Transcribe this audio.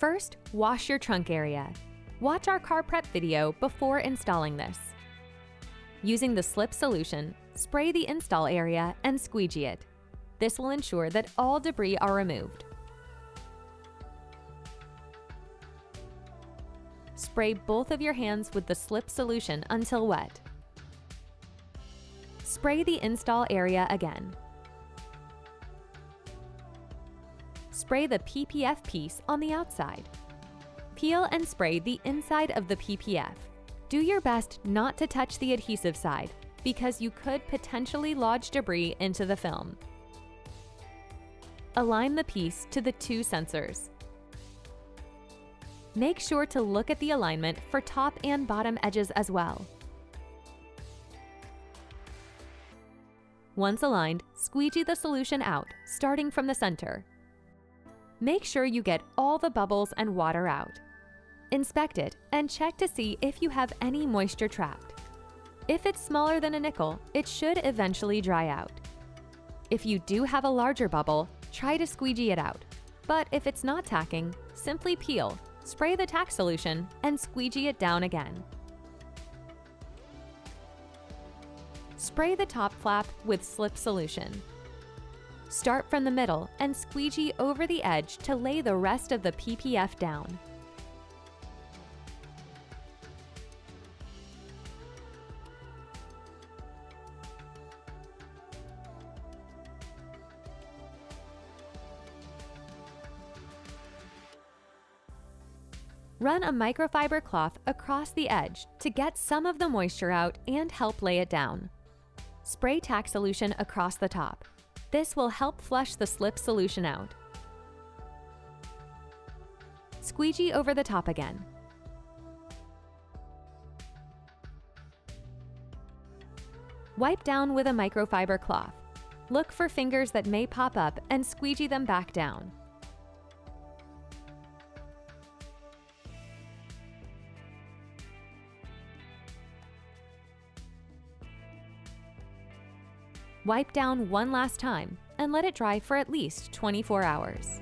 First, wash your trunk area. Watch our car prep video before installing this. Using the slip solution, spray the install area and squeegee it. This will ensure that all debris are removed. Spray both of your hands with the slip solution until wet. Spray the install area again. Spray the PPF piece on the outside. Peel and spray the inside of the PPF. Do your best not to touch the adhesive side because you could potentially lodge debris into the film. Align the piece to the two sensors. Make sure to look at the alignment for top and bottom edges as well. Once aligned, squeegee the solution out, starting from the center. Make sure you get all the bubbles and water out. Inspect it and check to see if you have any moisture trapped. If it's smaller than a nickel, it should eventually dry out. If you do have a larger bubble, try to squeegee it out. But if it's not tacking, simply peel, spray the tack solution, and squeegee it down again. Spray the top flap with slip solution. Start from the middle and squeegee over the edge to lay the rest of the PPF down. Run a microfiber cloth across the edge to get some of the moisture out and help lay it down. Spray tack solution across the top. This will help flush the slip solution out. Squeegee over the top again. Wipe down with a microfiber cloth. Look for fingers that may pop up and squeegee them back down. Wipe down one last time and let it dry for at least 24 hours.